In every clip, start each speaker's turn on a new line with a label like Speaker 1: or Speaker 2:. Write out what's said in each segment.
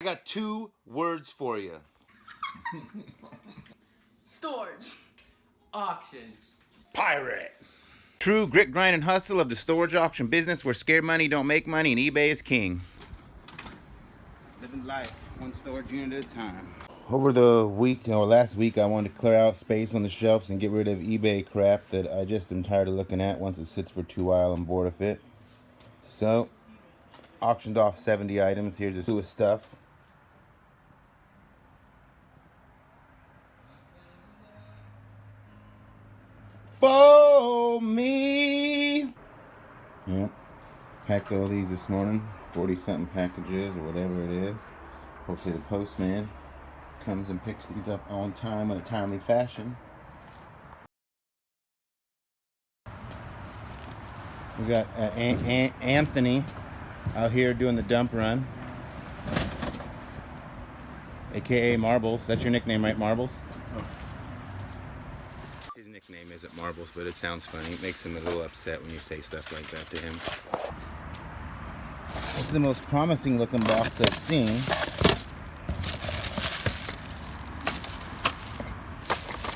Speaker 1: got 2 words for you.
Speaker 2: Storage. Auction.
Speaker 1: Pirate. True grit, grind, and hustle of the storage auction business where scared money don't make money and eBay is king. Living life one storage unit at a time. Over the week, or last week, I wanted to clear out space on the shelves and get rid of eBay crap that I just am tired of looking at once it sits for too while. I'm bored of it. So, auctioned off 70 items. Here's the slew of stuff. For me. Yep. Packed all these this morning. 40-something packages or whatever it is. Hopefully the postman comes and picks these up on time in a timely fashion. We got Anthony out here doing the dump run, aka Marbles. That's your nickname, right, Marbles? Oh. His nickname isn't Marbles, but it sounds funny. It makes him a little upset when you say stuff like that to him. This is the most promising looking box I've seen.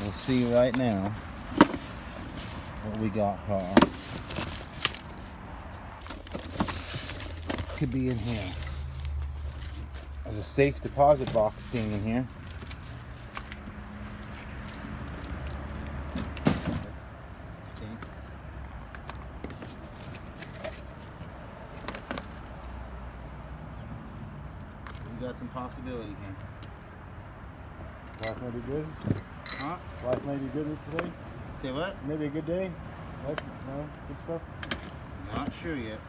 Speaker 1: We'll see right now what we got here. Could be in here. There's a safe deposit box thing in here. We got some possibility here.
Speaker 3: Life may be good.
Speaker 1: Huh?
Speaker 3: Life may be good today.
Speaker 1: Say what?
Speaker 3: Maybe a good day. Life, no, good stuff.
Speaker 1: Not sure yet.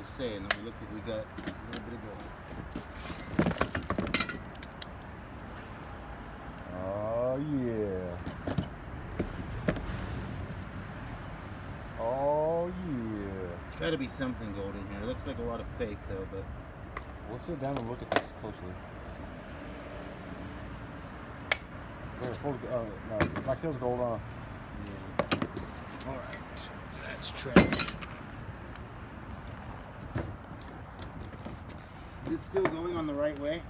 Speaker 1: Just saying. It looks like we got a little bit of gold.
Speaker 3: Oh yeah. Oh yeah.
Speaker 1: It's got to be something gold in here. It looks like a lot of fake though, but
Speaker 3: we'll sit down and look at this closely. No, my kill's gold on.
Speaker 1: Yeah. All right. That's trash. Is it still going on the right way?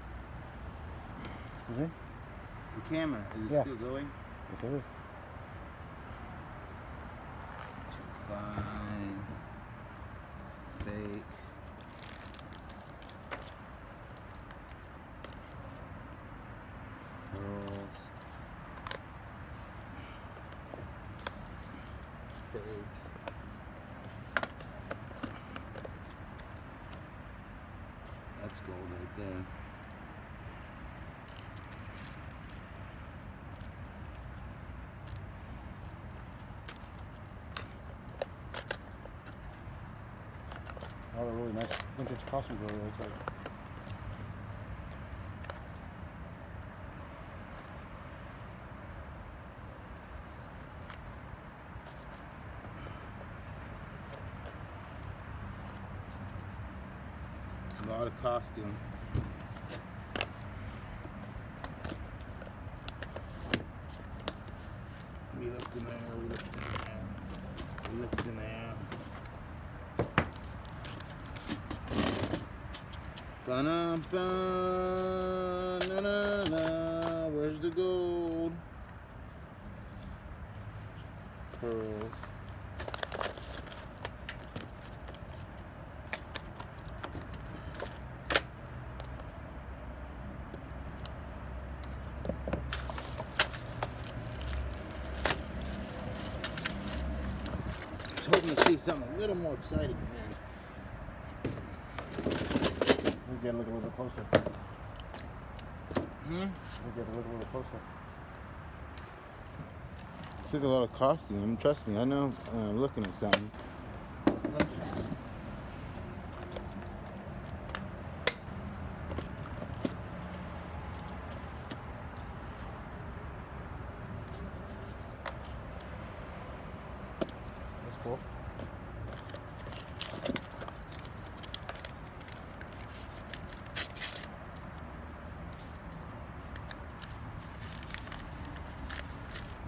Speaker 3: Excuse me?
Speaker 1: The camera, is it still going?
Speaker 3: Yes, it is.
Speaker 1: To find fake. Pearls. Fake. That's gold right there.
Speaker 3: Oh, they're really nice vintage costumes over there. It's like
Speaker 1: a lot of costume. We looked in there, we looked in there, we looked in there. Ba-na-ba-na-na-na. Where's the gold? Pearls. I was hoping to see something a little more exciting in there.
Speaker 3: we gotta look a little bit closer. We gotta look a little bit closer.
Speaker 1: It's like a lot of costume. Trust me, I know. I'm looking at something.
Speaker 3: That's cool.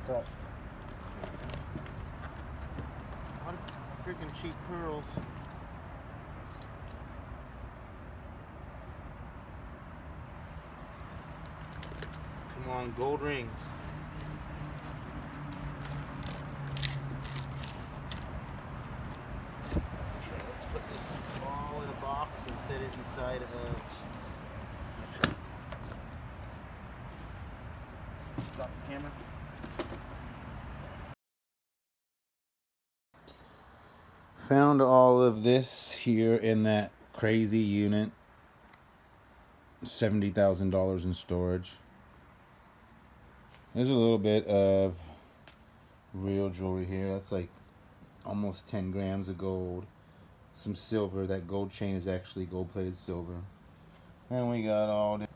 Speaker 3: What's that?
Speaker 1: A lot of freaking cheap pearls. Come on, gold rings. Okay, let's put this all in a box and set it inside of my truck. Stop the camera. Found all of this here in that crazy unit. $70,000 in storage. There's a little bit of real jewelry here. That's like almost 10 grams of gold. Some silver. That gold chain is actually gold-plated silver. And we got all the